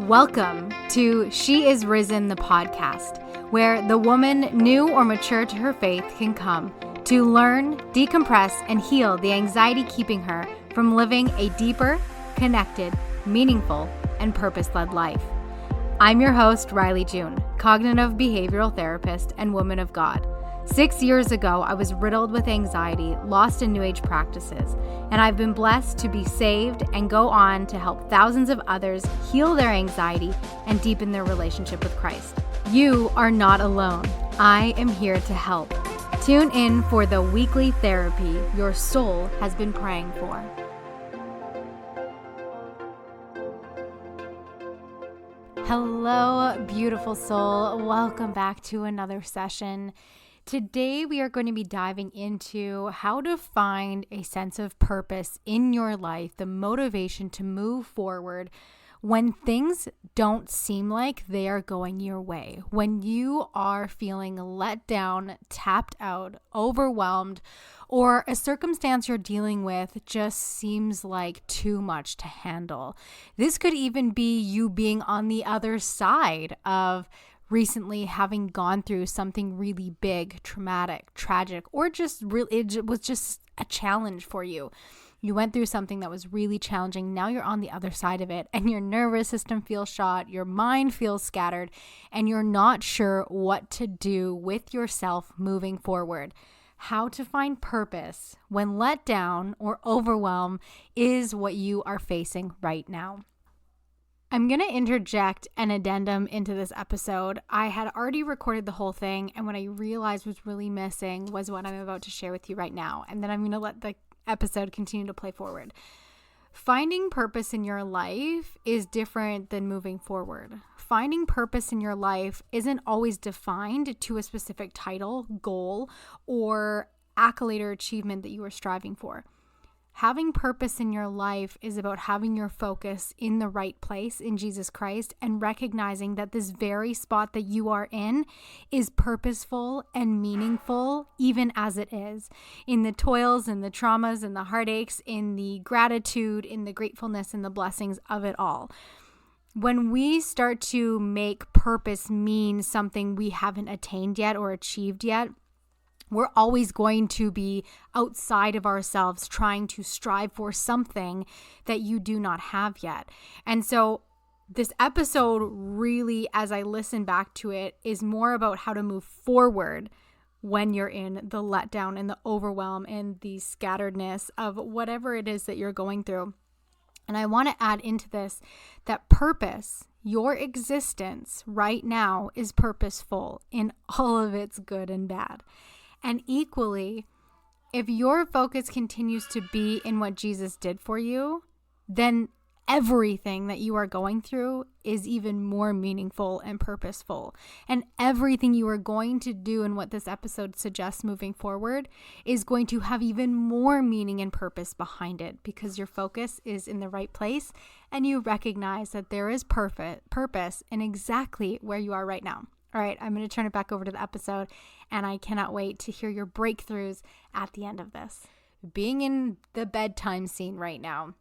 Welcome to She Is Risen, the podcast, where the woman new or mature to her faith can come to learn, decompress, and heal the anxiety keeping her from living a deeper, connected, meaningful, and purpose-led life. I'm your host, Riley June, cognitive behavioral therapist and woman of God. 6 years ago, I was riddled with anxiety, lost in New Age practices, and I've been blessed to be saved and go on to help thousands of others heal their anxiety and deepen their relationship with Christ. You are not alone. I am here to help. Tune in for the weekly therapy your soul has been praying for. Hello, beautiful soul. Welcome back to another session. Today, we are going to be diving into how to find a sense of purpose in your life, the motivation to move forward when things don't seem like they are going your way, when you are feeling let down, tapped out, overwhelmed, or a circumstance you're dealing with just seems like too much to handle. This could even be you being on the other side of recently having gone through something really big, traumatic, tragic, or just really, it was just a challenge for you. You went through something that was really challenging. Now you're on the other side of it and your nervous system feels shot, your mind feels scattered, and you're not sure what to do with yourself moving forward. How to find purpose when let down or overwhelm is what you are facing right now. I'm going to interject an addendum into this episode. I had already recorded the whole thing, and what I realized was really missing was what I'm about to share with you right now. And then I'm going to let the episode continue to play forward. Finding purpose in your life is different than moving forward. Finding purpose in your life isn't always defined to a specific title, goal, or accolade or achievement that you are striving for. Having purpose in your life is about having your focus in the right place in Jesus Christ and recognizing that this very spot that you are in is purposeful and meaningful, even as it is. In the toils and the traumas and the heartaches, in the gratitude, in the gratefulness and the blessings of it all. When we start to make purpose mean something we haven't attained yet or achieved yet, we're always going to be outside of ourselves trying to strive for something that you do not have yet. And so this episode really, as I listen back to it, is more about how to move forward when you're in the letdown and the overwhelm and the scatteredness of whatever it is that you're going through. And I want to add into this that purpose, your existence right now, is purposeful in all of its good and bad. And equally, if your focus continues to be in what Jesus did for you, then everything that you are going through is even more meaningful and purposeful. And everything you are going to do and what this episode suggests moving forward is going to have even more meaning and purpose behind it because your focus is in the right place and you recognize that there is purpose in exactly where you are right now. All right, I'm going to turn it back over to the episode, and I cannot wait to hear your breakthroughs at the end of this. Being in the bedtime scene right now,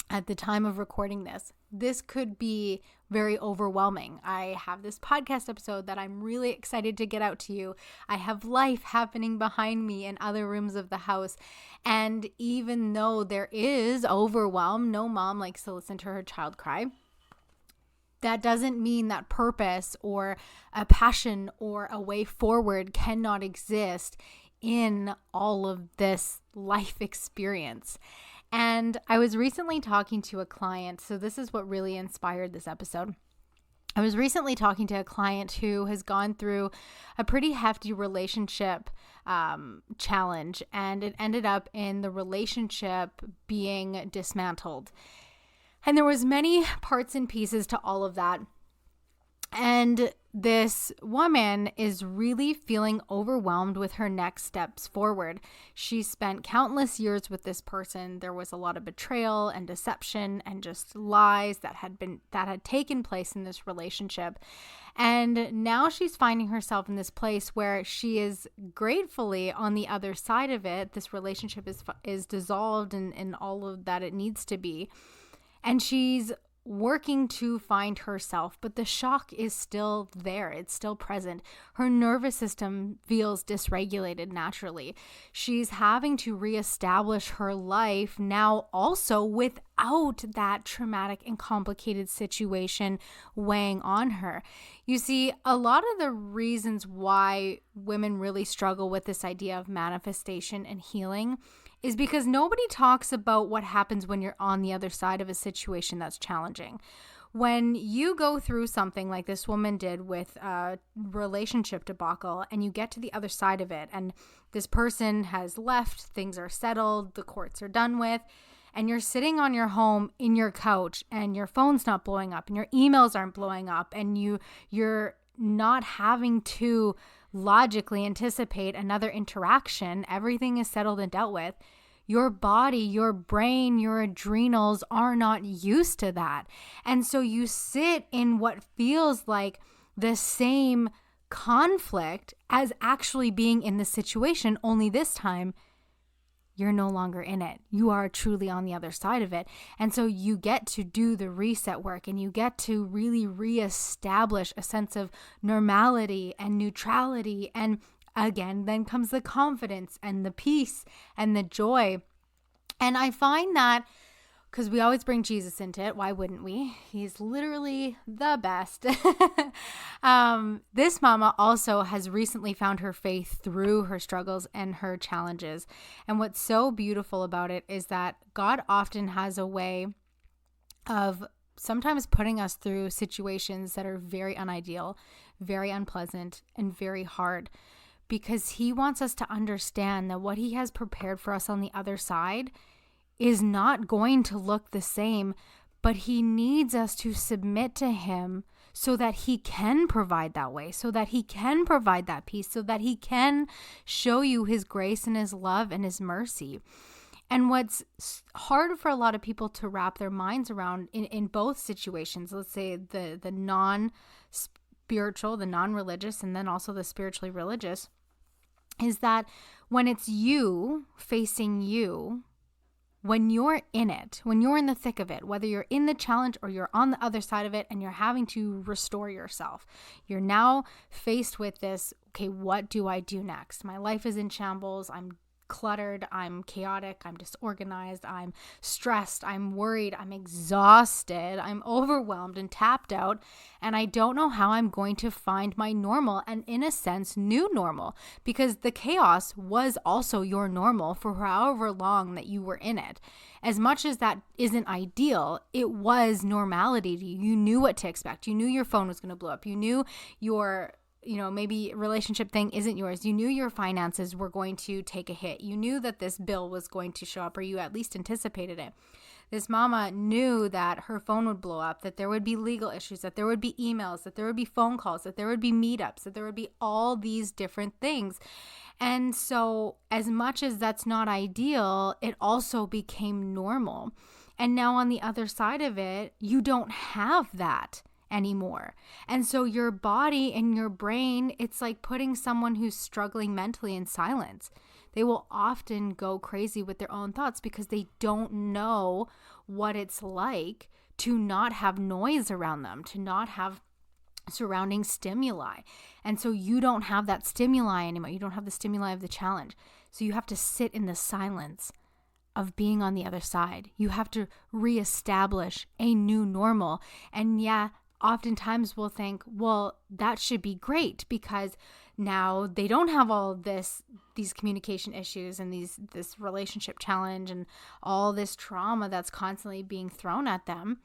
at the time of recording this could be very overwhelming. I have this podcast episode that I'm really excited to get out to you. I have life happening behind me in other rooms of the house. And even though there is overwhelm, no mom likes to listen to her child cry. That doesn't mean that purpose or a passion or a way forward cannot exist in all of this life experience. And I was recently talking to a client, so this is what really inspired this episode. I was recently talking to a client who has gone through a pretty hefty relationship challenge, and it ended up in the relationship being dismantled. And there was many parts and pieces to all of that. And this woman is really feeling overwhelmed with her next steps forward. She spent countless years with this person. There was a lot of betrayal and deception and just lies that had taken place in this relationship. And now she's finding herself in this place where she is gratefully on the other side of it. This relationship is dissolved and all of that it needs to be. And she's working to find herself, but the shock is still there. It's still present. Her nervous system feels dysregulated naturally. She's having to reestablish her life now also without that traumatic and complicated situation weighing on her. You see, a lot of the reasons why women really struggle with this idea of manifestation and healing is because nobody talks about what happens when you're on the other side of a situation that's challenging. When you go through something like this woman did with a relationship debacle and you get to the other side of it and this person has left, things are settled, the courts are done with, and you're sitting on your home in your couch and your phone's not blowing up and your emails aren't blowing up and you're not having to logically anticipate another interaction, everything is settled and dealt with. Your body, your brain, your adrenals are not used to that. And so you sit in what feels like the same conflict as actually being in the situation, only this time you're no longer in it. You are truly on the other side of it. And so you get to do the reset work and you get to really reestablish a sense of normality and neutrality. And again, then comes the confidence and the peace and the joy. And I find that because we always bring Jesus into it. Why wouldn't we? He's literally the best. This mama also has recently found her faith through her struggles and her challenges. And what's so beautiful about it is that God often has a way of sometimes putting us through situations that are very unideal, very unpleasant, and very hard, because he wants us to understand that what he has prepared for us on the other side is not going to look the same, but he needs us to submit to him so that he can provide that way, so that he can provide that peace, so that he can show you his grace and his love and his mercy. And what's hard for a lot of people to wrap their minds around in both situations, let's say the non-spiritual, the non-religious, and then also the spiritually religious, is that when it's you facing you, when you're in it, when you're in the thick of it, whether you're in the challenge or you're on the other side of it and you're having to restore yourself, you're now faced with this, okay, what do I do next? My life is in shambles. I'm cluttered. I'm chaotic. I'm disorganized. I'm stressed. I'm worried. I'm exhausted. I'm overwhelmed and tapped out. And I don't know how I'm going to find my normal and, in a sense, new normal, because the chaos was also your normal for however long that you were in it. As much as that isn't ideal, it was normality to you. You knew what to expect. You knew your phone was going to blow up. You knew your maybe relationship thing isn't yours. You knew your finances were going to take a hit. You knew that this bill was going to show up, or you at least anticipated it. This mama knew that her phone would blow up, that there would be legal issues, that there would be emails, that there would be phone calls, that there would be meetups, that there would be all these different things. And so as much as that's not ideal, it also became normal. And now on the other side of it, you don't have that anymore. And so your body and your brain, it's like putting someone who's struggling mentally in silence. They will often go crazy with their own thoughts because they don't know what it's like to not have noise around them, to not have surrounding stimuli. And so you don't have that stimuli anymore. You don't have the stimuli of the challenge. So you have to sit in the silence of being on the other side. You have to reestablish a new normal. And yeah, oftentimes we'll think, well, that should be great because now they don't have all these communication issues and this relationship challenge and all this trauma that's constantly being thrown at them.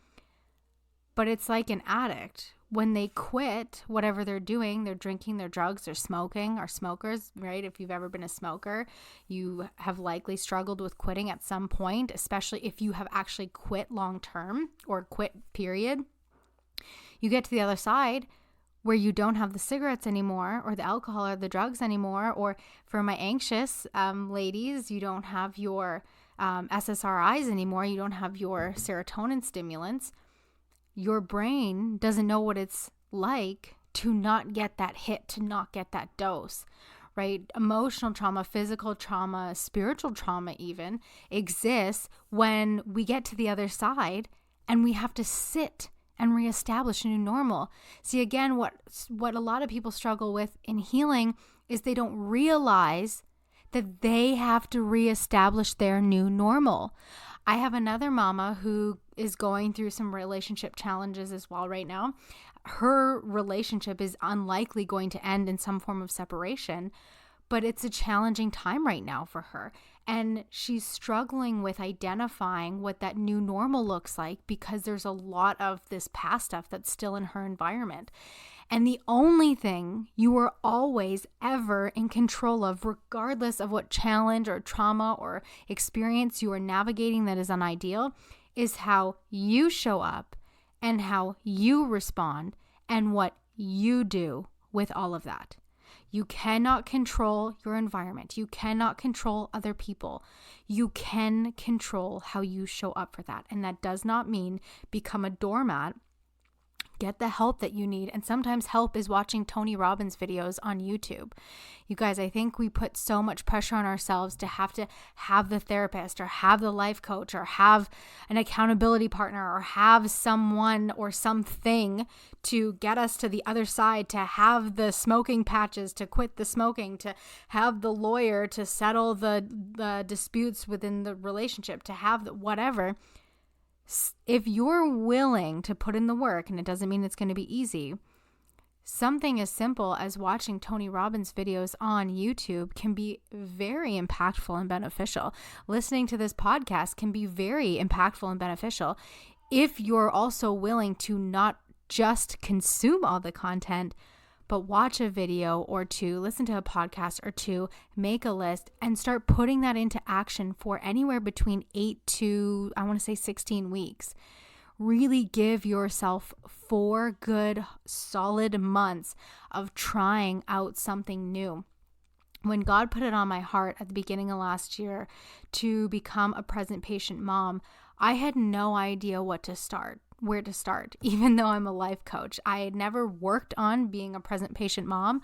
But it's like an addict. When they quit whatever they're doing, they're drinking, they're drugs, they're smoking, or smokers, right? If you've ever been a smoker, you have likely struggled with quitting at some point, especially if you have actually quit long term or quit period. You get to the other side where you don't have the cigarettes anymore or the alcohol or the drugs anymore. Or for my anxious ladies, you don't have your SSRIs anymore. You don't have your serotonin stimulants. Your brain doesn't know what it's like to not get that hit, to not get that dose, right? Emotional trauma, physical trauma, spiritual trauma even exists when we get to the other side And we have to sit and reestablish a new normal. See, again, what a lot of people struggle with in healing is they don't realize that they have to reestablish their new normal. I have another mama who is going through some relationship challenges as well right now. Her relationship is unlikely going to end in some form of separation, but it's a challenging time right now for her. And she's struggling with identifying what that new normal looks like because there's a lot of this past stuff that's still in her environment. And the only thing you are always ever in control of, regardless of what challenge or trauma or experience you are navigating that is unideal, is how you show up and how you respond and what you do with all of that. You cannot control your environment. You cannot control other people. You can control how you show up for that. And that does not mean become a doormat. Get the help that you need. And sometimes help is watching Tony Robbins videos on YouTube. You guys, I think we put so much pressure on ourselves to have the therapist or have the life coach or have an accountability partner or have someone or something to get us to the other side, to have the smoking patches, to quit the smoking, to have the lawyer to settle the disputes within the relationship, to have the whatever. If you're willing to put in the work, and it doesn't mean it's going to be easy, something as simple as watching Tony Robbins videos on YouTube can be very impactful and beneficial. Listening to this podcast can be very impactful and beneficial if you're also willing to not just consume all the content, but watch a video or two, listen to a podcast or two, make a list, and start putting that into action for anywhere between 8 to, 16 weeks. Really give yourself 4 good, solid months of trying out something new. When God put it on my heart at the beginning of last year to become a present patient mom, I had no idea where to start, even though I'm a life coach. I had never worked on being a present patient mom.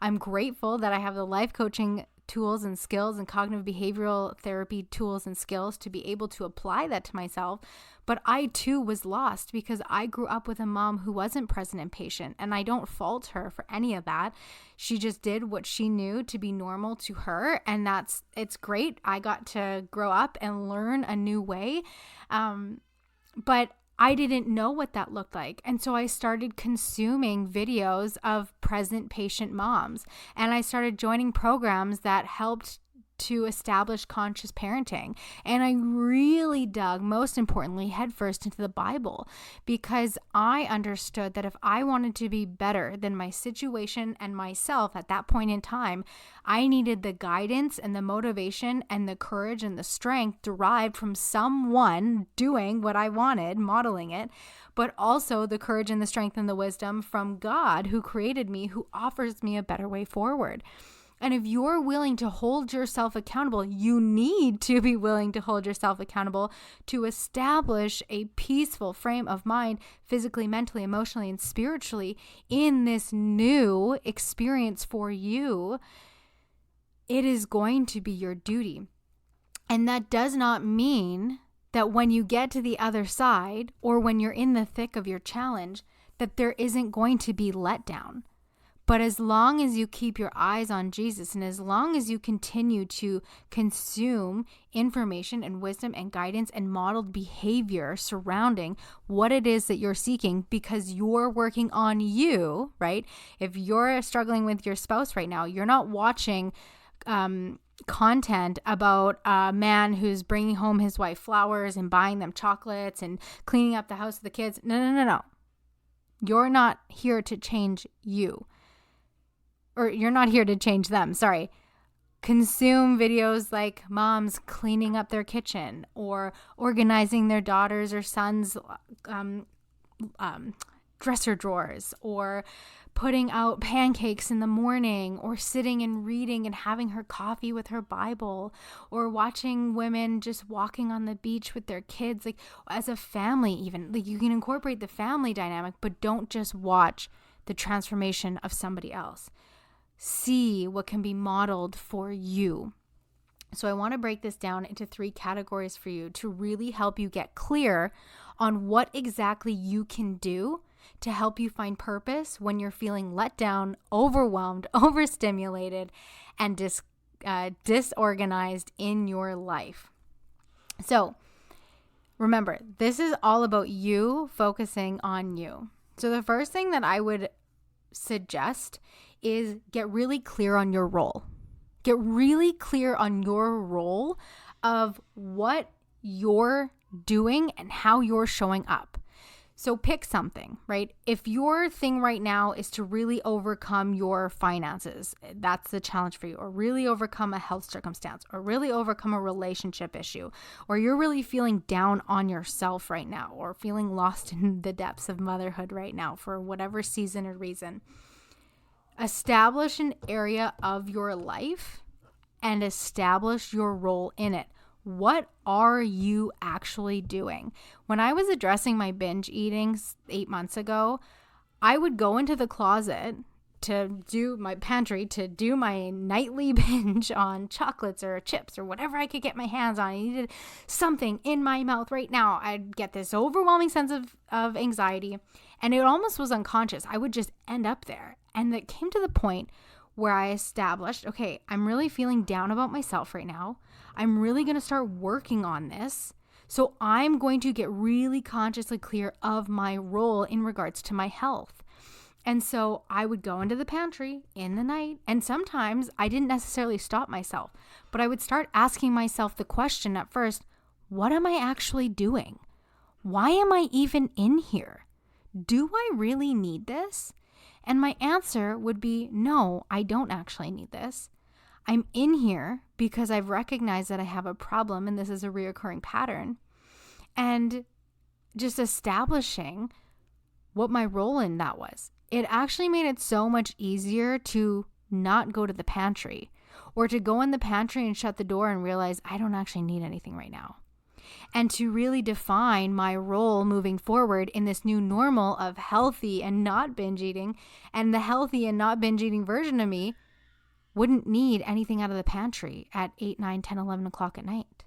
I'm grateful that I have the life coaching tools and skills and cognitive behavioral therapy tools and skills to be able to apply that to myself. But I too was lost because I grew up with a mom who wasn't present and patient, and I don't fault her for any of that. She just did what she knew to be normal to her, and it's great. I got to grow up and learn a new way. But I didn't know what that looked like. And so I started consuming videos of present patient moms. And I started joining programs that helped to establish conscious parenting. And I really dug, most importantly, headfirst into the Bible, because I understood that if I wanted to be better than my situation and myself at that point in time, I needed the guidance and the motivation and the courage and the strength derived from someone doing what I wanted, modeling it, but also the courage and the strength and the wisdom from God, who created me, who offers me a better way forward. And if you're willing to hold yourself accountable, you need to be willing to hold yourself accountable to establish a peaceful frame of mind, physically, mentally, emotionally, and spiritually in this new experience for you. It is going to be your duty. And that does not mean that when you get to the other side or when you're in the thick of your challenge, that there isn't going to be letdown. But as long as you keep your eyes on Jesus and as long as you continue to consume information and wisdom and guidance and modeled behavior surrounding what it is that you're seeking, because you're working on you, right? If you're struggling with your spouse right now, you're not watching content about a man who's bringing home his wife flowers and buying them chocolates and cleaning up the house with the kids. No. You're not here to change you. Or you're not here to change them, sorry. Consume videos like moms cleaning up their kitchen or organizing their daughters' or sons' dresser drawers, or putting out pancakes in the morning, or sitting and reading and having her coffee with her Bible, or watching women just walking on the beach with their kids, like as a family even. Like you can incorporate the family dynamic, but don't just watch the transformation of somebody else. See what can be modeled for you. So I want to break this down into 3 categories for you to really help you get clear on what exactly you can do to help you find purpose when you're feeling let down, overwhelmed, overstimulated, and disorganized in your life. So remember, this is all about you focusing on you. So the first thing that I would suggest is get really clear on your role. Get really clear on your role of what you're doing and how you're showing up. So pick something, right? If your thing right now is to really overcome your finances, that's the challenge for you, or really overcome a health circumstance, or really overcome a relationship issue, or you're really feeling down on yourself right now, or feeling lost in the depths of motherhood right now for whatever season or reason. Establish an area of your life and establish your role in it. What are you actually doing? When I was addressing my binge eating 8 months ago, I would go into the closet to do my pantry, to do my nightly binge on chocolates or chips or whatever I could get my hands on. I needed something in my mouth right now. I'd get this overwhelming sense of anxiety, and it almost was unconscious. I would just end up there. And it came to the point where I established, okay, I'm really feeling down about myself right now. I'm really going to start working on this. So I'm going to get really consciously clear of my role in regards to my health. And so I would go into the pantry in the night, and sometimes I didn't necessarily stop myself, but I would start asking myself the question at first, what am I actually doing? Why am I even in here? Do I really need this? And my answer would be, no, I don't actually need this. I'm in here because I've recognized that I have a problem and this is a reoccurring pattern. And just establishing what my role in that was. It actually made it so much easier to not go to the pantry or to go in the pantry and shut the door and realize I don't actually need anything right now. And to really define my role moving forward in this new normal of healthy and not binge eating, and the healthy and not binge eating version of me wouldn't need anything out of the pantry at 8, 9, 10, 11 o'clock at night.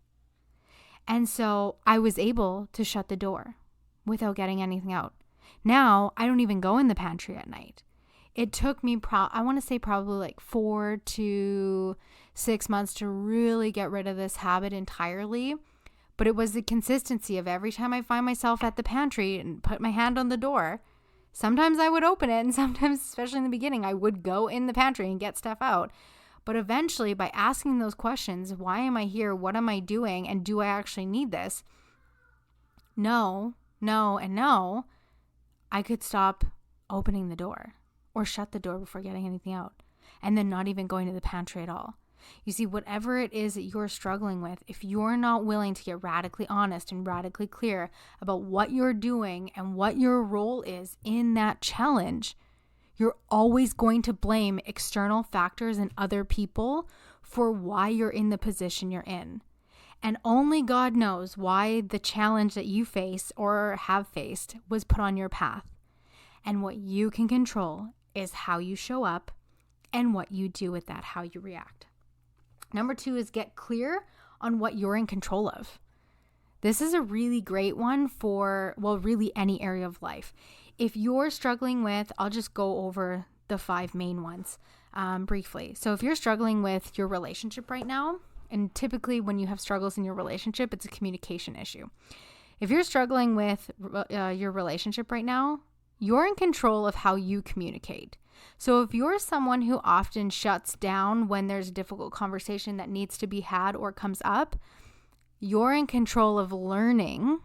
And so I was able to shut the door without getting anything out. Now I don't even go in the pantry at night. It took me, I want to say probably like 4 to 6 months to really get rid of this habit entirely. But it was the consistency of every time I find myself at the pantry and put my hand on the door, sometimes I would open it, and sometimes, especially in the beginning, I would go in the pantry and get stuff out. But eventually, by asking those questions, why am I here? What am I doing? And do I actually need this? No, and no, I could stop opening the door or shut the door before getting anything out, and then not even going to the pantry at all. You see, whatever it is that you're struggling with, if you're not willing to get radically honest and radically clear about what you're doing and what your role is in that challenge, you're always going to blame external factors and other people for why you're in the position you're in. And only God knows why the challenge that you face or have faced was put on your path. And what you can control is how you show up and what you do with that, how you react. Number 2 is get clear on what you're in control of. This is a really great one for, really any area of life. If you're struggling with, I'll just go over the 5 main ones briefly. So if you're struggling with your relationship right now, and typically when you have struggles in your relationship, it's a communication issue. If you're struggling with your relationship right now, you're in control of how you communicate. So if you're someone who often shuts down when there's a difficult conversation that needs to be had or comes up, you're in control of learning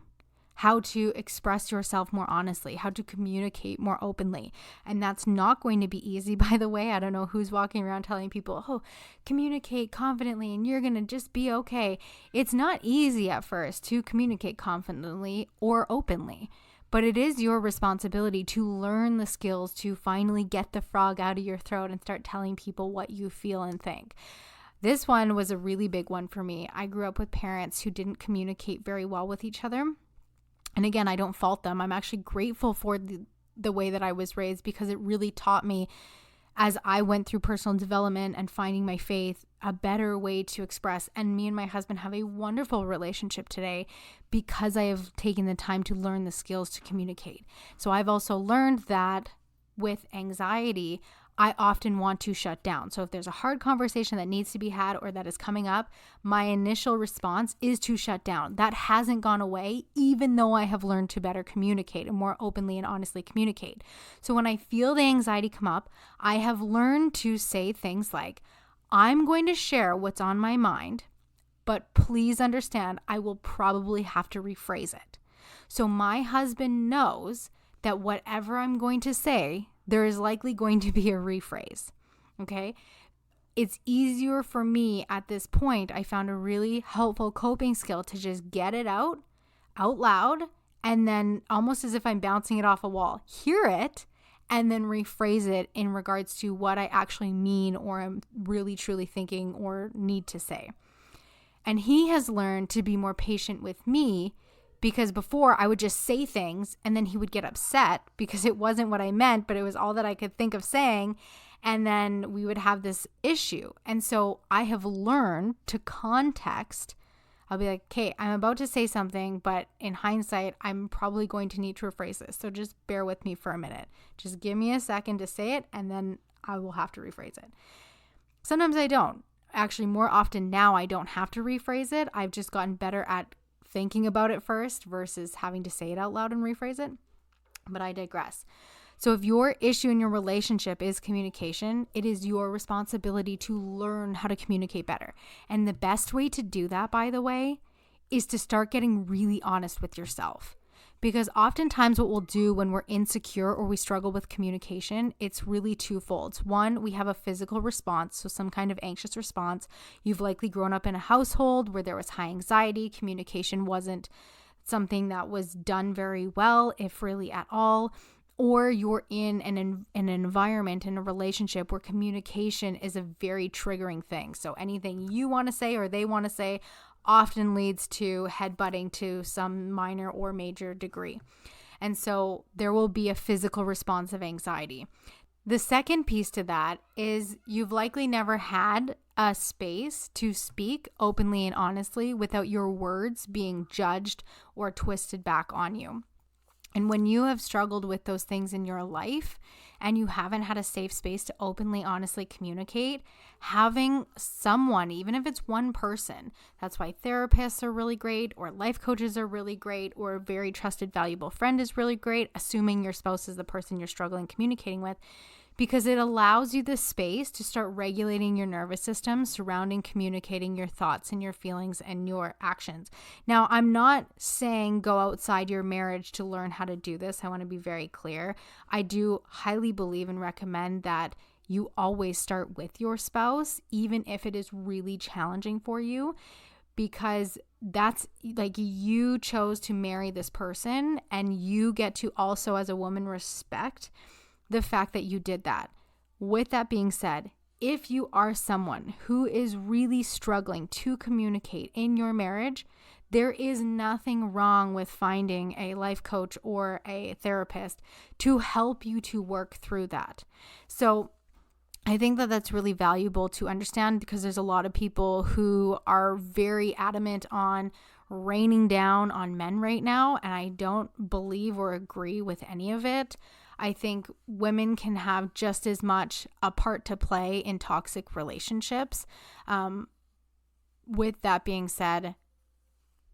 how to express yourself more honestly, how to communicate more openly. And that's not going to be easy, by the way. I don't know who's walking around telling people, oh, communicate confidently and you're going to just be okay. It's not easy at first to communicate confidently or openly. But it is your responsibility to learn the skills to finally get the frog out of your throat and start telling people what you feel and think. This one was a really big one for me. I grew up with parents who didn't communicate very well with each other. And again, I don't fault them. I'm actually grateful for the way that I was raised because it really taught me as I went through personal development and finding my faith, a better way to express. And me and my husband have a wonderful relationship today because I have taken the time to learn the skills to communicate. So I've also learned that with anxiety, I often want to shut down. So if there's a hard conversation that needs to be had or that is coming up, my initial response is to shut down. That hasn't gone away, even though I have learned to better communicate and more openly and honestly communicate. So when I feel the anxiety come up, I have learned to say things like, I'm going to share what's on my mind, but please understand, I will probably have to rephrase it. So my husband knows that whatever I'm going to say, there is likely going to be a rephrase, okay? It's easier for me at this point. I found a really helpful coping skill to just get it out loud, and then almost as if I'm bouncing it off a wall, hear it, and then rephrase it in regards to what I actually mean or am really truly thinking or need to say. And he has learned to be more patient with me, because before I would just say things and then he would get upset because it wasn't what I meant, but it was all that I could think of saying. And then we would have this issue. And so I have learned to context. I'll be like, okay, I'm about to say something, but in hindsight, I'm probably going to need to rephrase this. So just bear with me for a minute. Just give me a second to say it, and then I will have to rephrase it. Sometimes I don't. Actually, more often now, I don't have to rephrase it. I've just gotten better at thinking about it first versus having to say it out loud and rephrase it. But I digress. So if your issue in your relationship is communication, it is your responsibility to learn how to communicate better. And the best way to do that, by the way, is to start getting really honest with yourself. Because oftentimes what we'll do when we're insecure or we struggle with communication, it's really twofold. One, we have a physical response, so some kind of anxious response. You've likely grown up in a household where there was high anxiety. Communication wasn't something that was done very well, if really at all. Or you're in an environment, in a relationship where communication is a very triggering thing. So anything you want to say or they want to say often leads to headbutting to some minor or major degree. And so there will be a physical response of anxiety. The second piece to that is you've likely never had a space to speak openly and honestly without your words being judged or twisted back on you. And when you have struggled with those things in your life and you haven't had a safe space to openly, honestly communicate, having someone, even if it's one person, that's why therapists are really great, or life coaches are really great, or a very trusted, valuable friend is really great, assuming your spouse is the person you're struggling communicating with, because it allows you the space to start regulating your nervous system surrounding communicating your thoughts and your feelings and your actions. Now, I'm not saying go outside your marriage to learn how to do this. I want to be very clear. I do highly believe and recommend that you always start with your spouse, even if it is really challenging for you, because that's like you chose to marry this person, and you get to also, as a woman, respect the fact that you did that. With that being said, if you are someone who is really struggling to communicate in your marriage, there is nothing wrong with finding a life coach or a therapist to help you to work through that. So I think that that's really valuable to understand, because there's a lot of people who are very adamant on raining down on men right now, and I don't believe or agree with any of it. I think women can have just as much a part to play in toxic relationships. With that being said,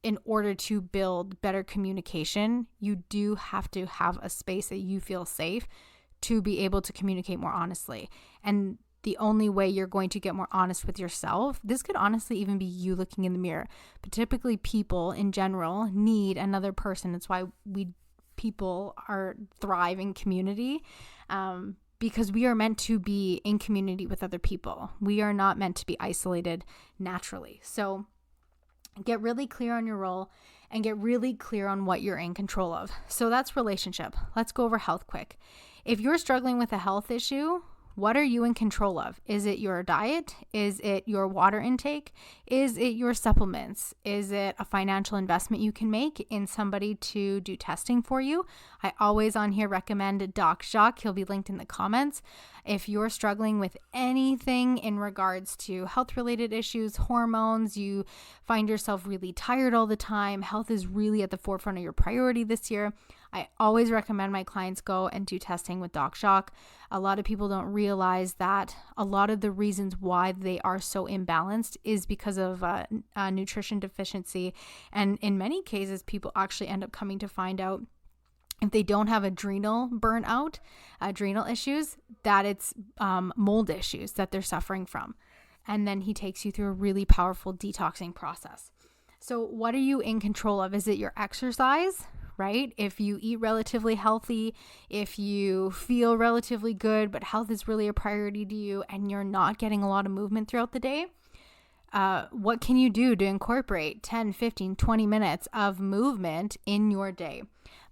in order to build better communication, you do have to have a space that you feel safe to be able to communicate more honestly. And the only way you're going to get more honest with yourself, this could honestly even be you looking in the mirror. But typically people in general need another person. That's why people are thrive in community, because we are meant to be in community with other people. We are not meant to be isolated naturally. So get really clear on your role and get really clear on what you're in control of. So that's relationship. Let's go over health quick. If you're struggling with a health issue, what are you in control of? Is it your diet? Is it your water intake? Is it your supplements? Is it a financial investment you can make in somebody to do testing for you? I always on here recommend Doc Jacques. He'll be linked in the comments. If you're struggling with anything in regards to health-related issues, hormones, you find yourself really tired all the time, health is really at the forefront of your priority this year, I always recommend my clients go and do testing with DocShock. A lot of people don't realize that a lot of the reasons why they are so imbalanced is because of nutrition deficiency. And in many cases, people actually end up coming to find out, if they don't have adrenal burnout, adrenal issues, that it's mold issues that they're suffering from. And then he takes you through a really powerful detoxing process. So what are you in control of? Is it your exercise, right? If you eat relatively healthy, if you feel relatively good, but health is really a priority to you and you're not getting a lot of movement throughout the day, what can you do to incorporate 10, 15, 20 minutes of movement in your day?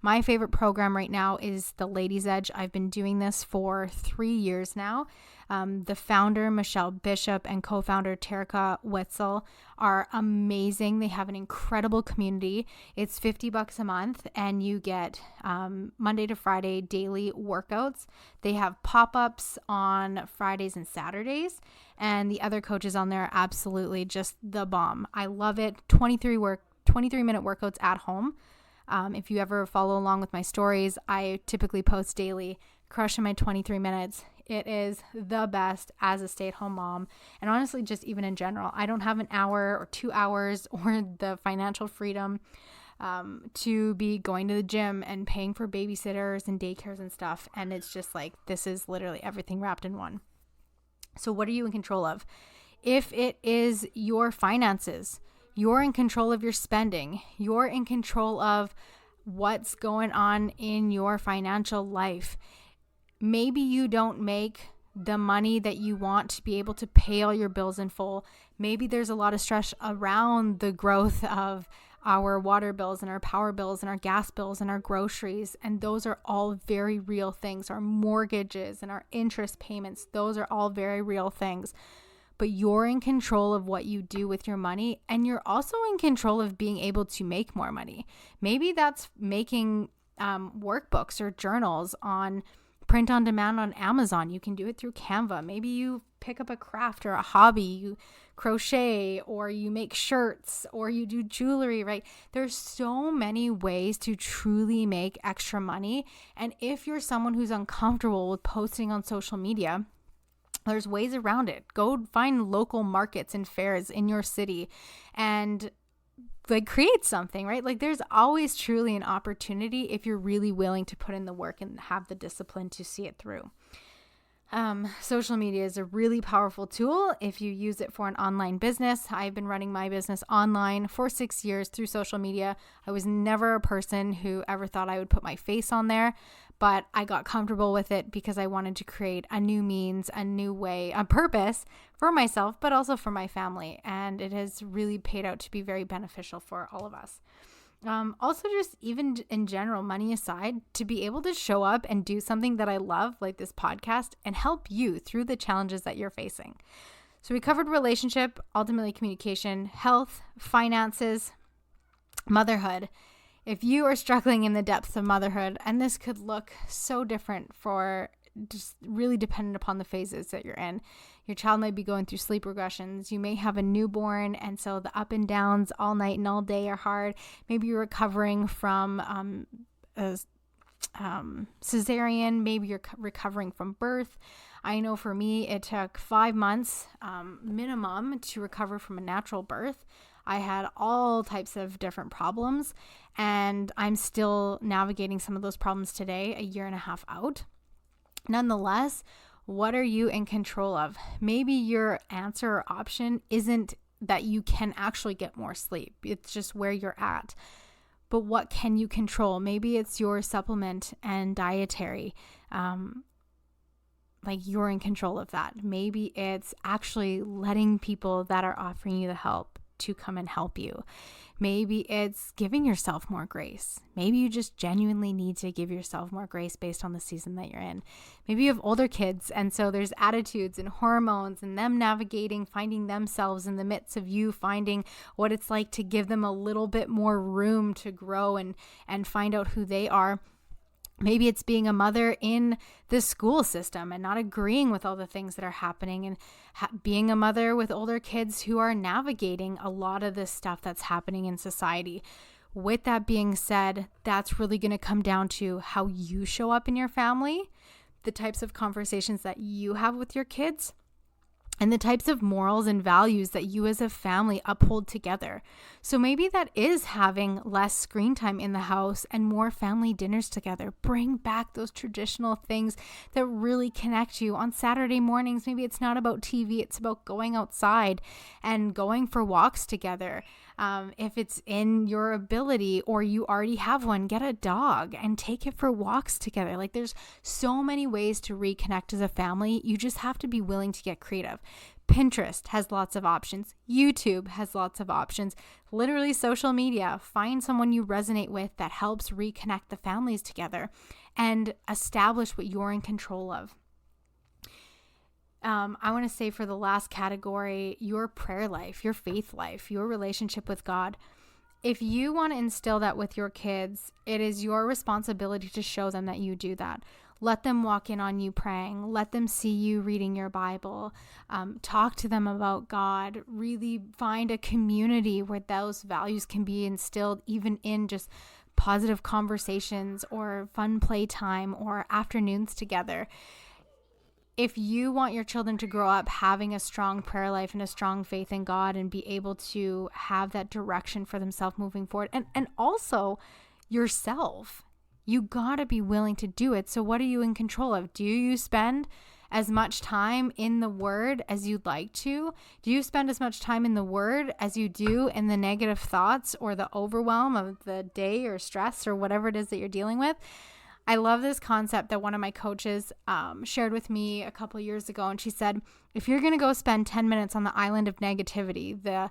My favorite program right now is the Ladies Edge. I've been doing this for 3 years now. The founder, Michelle Bishop, and co-founder, Terika Wetzel, are amazing. They have an incredible community. It's $50 a month, and you get Monday to Friday daily workouts. They have pop-ups on Fridays and Saturdays, and the other coaches on there are absolutely just the bomb. I love it. 23-minute workouts at home. If you ever follow along with my stories, I typically post daily, crushing my 23 minutes. It is the best as a stay-at-home mom. And honestly, just even in general, I don't have an hour or 2 hours or the financial freedom to be going to the gym and paying for babysitters and daycares and stuff. And it's just like, this is literally everything wrapped in one. So what are you in control of? If it is your finances, you're in control of your spending. You're in control of what's going on in your financial life. Maybe you don't make the money that you want to be able to pay all your bills in full. Maybe there's a lot of stress around the growth of our water bills and our power bills and our gas bills and our groceries. And those are all very real things. Our mortgages and our interest payments, those are all very real things. But you're in control of what you do with your money, and you're also in control of being able to make more money. Maybe that's making workbooks or journals on print on demand on Amazon. You can do it through Canva. Maybe you pick up a craft or a hobby, you crochet, or you make shirts, or you do jewelry, right? There's so many ways to truly make extra money. And if you're someone who's uncomfortable with posting on social media, there's ways around it. Go find local markets and fairs in your city and like create something, right? Like there's always truly an opportunity if you're really willing to put in the work and have the discipline to see it through. Social media is a really powerful tool if you use it for an online business. I've been running my business online for 6 years through social media. I was never a person who ever thought I would put my face on there, but I got comfortable with it because I wanted to create a new means, a new way, a purpose for myself, but also for my family. And it has really paid out to be very beneficial for all of us. Also, just even in general, money aside, to be able to show up and do something that I love, like this podcast, and help you through the challenges that you're facing. So we covered relationship, ultimately communication, health, finances, motherhood. If you are struggling in the depths of motherhood, and this could look so different for just really dependent upon the phases that you're in. Your child might be going through sleep regressions. You may have a newborn, and so the up and downs all night and all day are hard. Maybe you're recovering from a cesarean. Maybe you're recovering from birth. I know for me, it took 5 months minimum to recover from a natural birth. I had all types of different problems, and I'm still navigating some of those problems today, a year and a half out. Nonetheless, what are you in control of? Maybe your answer or option isn't that you can actually get more sleep. It's just where you're at. But what can you control? Maybe it's your supplement and dietary. Like you're in control of that. Maybe it's actually letting people that are offering you the help to come and help you. Maybe it's giving yourself more grace. Maybe you just genuinely need to give yourself more grace based on the season that you're in. Maybe you have older kids, and so there's attitudes and hormones and them navigating, finding themselves in the midst of you finding what it's like to give them a little bit more room to grow and find out who they are. Maybe it's being a mother in the school system and not agreeing with all the things that are happening, and being a mother with older kids who are navigating a lot of this stuff that's happening in society. With that being said, that's really going to come down to how you show up in your family, the types of conversations that you have with your kids, and the types of morals and values that you as a family uphold together. So maybe that is having less screen time in the house and more family dinners together. Bring back those traditional things that really connect you. On Saturday mornings, maybe it's not about TV, it's about going outside and going for walks together. If it's in your ability or you already have one, get a dog and take it for walks together. Like, there's so many ways to reconnect as a family. You just have to be willing to get creative. Pinterest has lots of options. YouTube has lots of options. Literally social media. Find someone you resonate with that helps reconnect the families together and establish what you're in control of. I want to say for the last category, your prayer life, your faith life, your relationship with God. If you want to instill that with your kids, it is your responsibility to show them that you do that. Let them walk in on you praying. Let them see you reading your Bible. Talk to them about God. Really find a community where those values can be instilled, even in just positive conversations or fun playtime or afternoons together. If you want your children to grow up having a strong prayer life and a strong faith in God and be able to have that direction for themselves moving forward, and also yourself, you gotta be willing to do it. So what are you in control of? Do you spend as much time in the Word as you'd like to? Do you spend as much time in the Word as you do in the negative thoughts or the overwhelm of the day or stress or whatever it is that you're dealing with? I love this concept that one of my coaches shared with me a couple years ago. And she said, if you're going to go spend 10 minutes on the island of negativity, the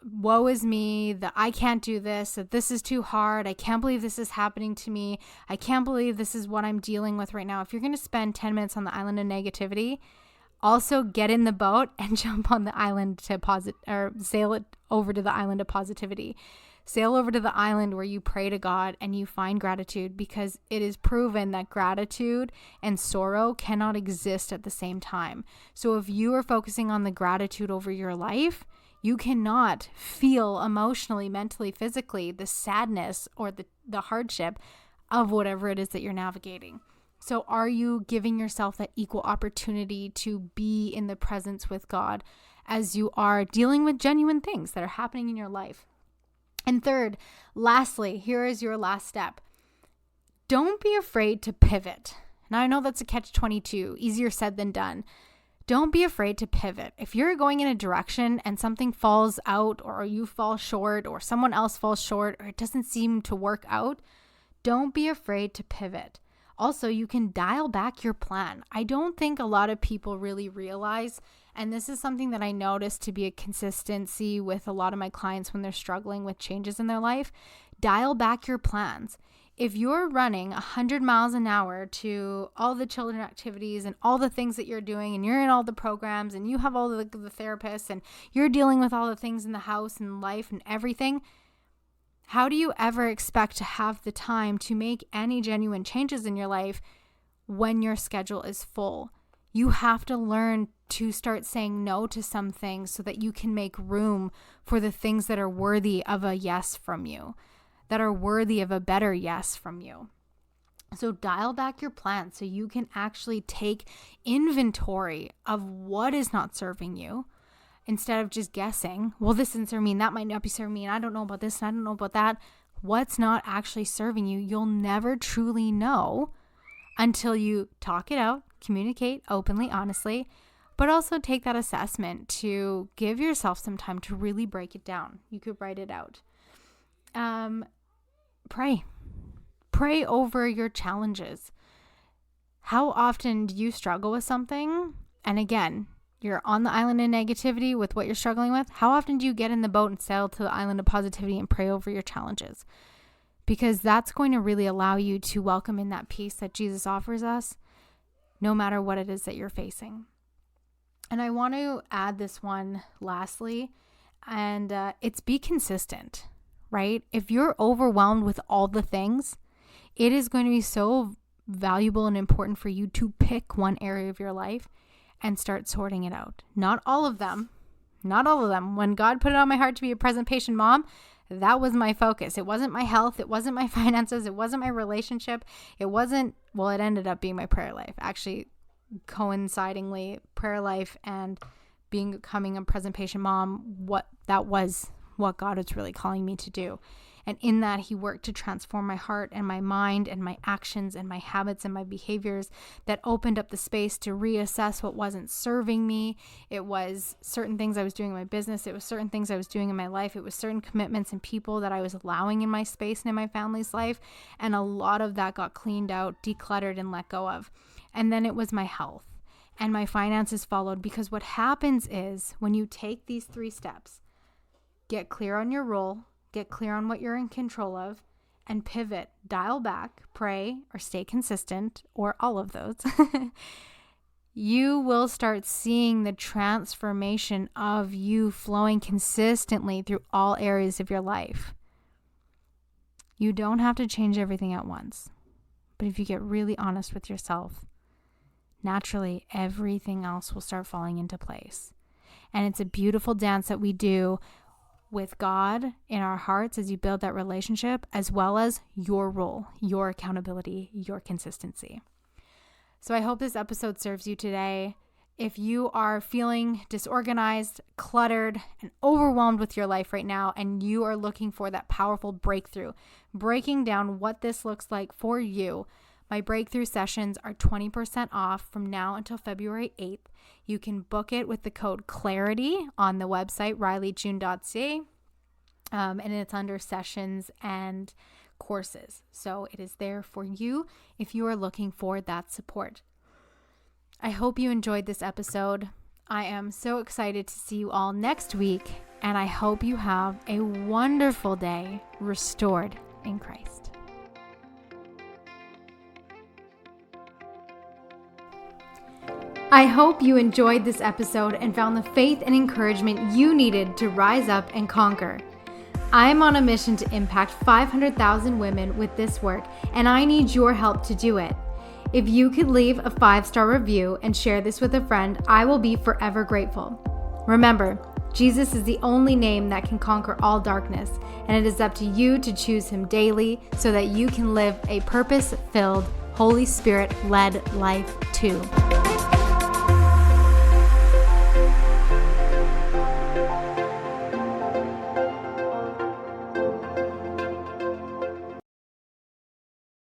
woe is me, the I can't do this, that this is too hard, I can't believe this is happening to me, I can't believe this is what I'm dealing with right now. If you're going to spend 10 minutes on the island of negativity, also get in the boat and jump on the island to sail it over to the island of positivity. Sail over to the island where you pray to God and you find gratitude, because it is proven that gratitude and sorrow cannot exist at the same time. So if you are focusing on the gratitude over your life, you cannot feel emotionally, mentally, physically the sadness or the hardship of whatever it is that you're navigating. So are you giving yourself that equal opportunity to be in the presence with God as you are dealing with genuine things that are happening in your life? And third, lastly, here is your last step. Don't be afraid to pivot. Now, I know that's a catch-22, easier said than done. Don't be afraid to pivot. If you're going in a direction and something falls out, or you fall short, or someone else falls short, or it doesn't seem to work out, don't be afraid to pivot. Also, you can dial back your plan. I don't think a lot of people really realize, and this is something that I noticed to be a consistency with a lot of my clients when they're struggling with changes in their life, dial back your plans. If you're running 100 miles an hour to all the children activities and all the things that you're doing, and you're in all the programs and you have all the therapists and you're dealing with all the things in the house and life and everything, how do you ever expect to have the time to make any genuine changes in your life when your schedule is full? You have to learn to start saying no to some things so that you can make room for the things that are worthy of a yes from you, that are worthy of a better yes from you. So dial back your plan so you can actually take inventory of what is not serving you, instead of just guessing, well, this isn't serving me, and that might not be serving me, and I don't know about this, and I don't know about that. What's not actually serving you, you'll never truly know until you talk it out, communicate openly, honestly, but also take that assessment to give yourself some time to really break it down. You could write it out. Pray over your challenges. How often do you struggle with something? And again, you're on the island of negativity with what you're struggling with. How often do you get in the boat and sail to the island of positivity and pray over your challenges? Because that's going to really allow you to welcome in that peace that Jesus offers us, no matter what it is that you're facing. And I want to add this one lastly, and it's be consistent, right? If you're overwhelmed with all the things, it is going to be so valuable and important for you to pick one area of your life and start sorting it out. Not all of them. When God put it on my heart to be a present patient mom, that was my focus. It wasn't my health. It wasn't my finances. It wasn't my relationship. It ended up being my prayer life. Actually, coincidingly, prayer life and becoming a present patient mom, that was what God was really calling me to do. And in that, he worked to transform my heart and my mind and my actions and my habits and my behaviors that opened up the space to reassess what wasn't serving me. It was certain things I was doing in my business. It was certain things I was doing in my life. It was certain commitments and people that I was allowing in my space and in my family's life. And a lot of that got cleaned out, decluttered, and let go of. And then it was my health. And my finances followed, because what happens is when you take these 3 steps, get clear on your role, get clear on what you're in control of, and pivot, dial back, pray, or stay consistent, or all of those, you will start seeing the transformation of you flowing consistently through all areas of your life. You don't have to change everything at once. But if you get really honest with yourself, naturally, everything else will start falling into place. And it's a beautiful dance that we do with God in our hearts as you build that relationship, as well as your role, your accountability, your consistency. So I hope this episode serves you today. If you are feeling disorganized, cluttered, and overwhelmed with your life right now, and you are looking for that powerful breakthrough, breaking down what this looks like for you, my breakthrough sessions are 20% off from now until February 8th. You can book it with the code CLARITY on the website, rileyjune.ca, and it's under sessions and courses. So it is there for you if you are looking for that support. I hope you enjoyed this episode. I am so excited to see you all next week, and I hope you have a wonderful day restored in Christ. I hope you enjoyed this episode and found the faith and encouragement you needed to rise up and conquer. I'm on a mission to impact 500,000 women with this work, and I need your help to do it. If you could leave a 5-star review and share this with a friend, I will be forever grateful. Remember, Jesus is the only name that can conquer all darkness, and it is up to you to choose him daily so that you can live a purpose-filled, Holy Spirit-led life too.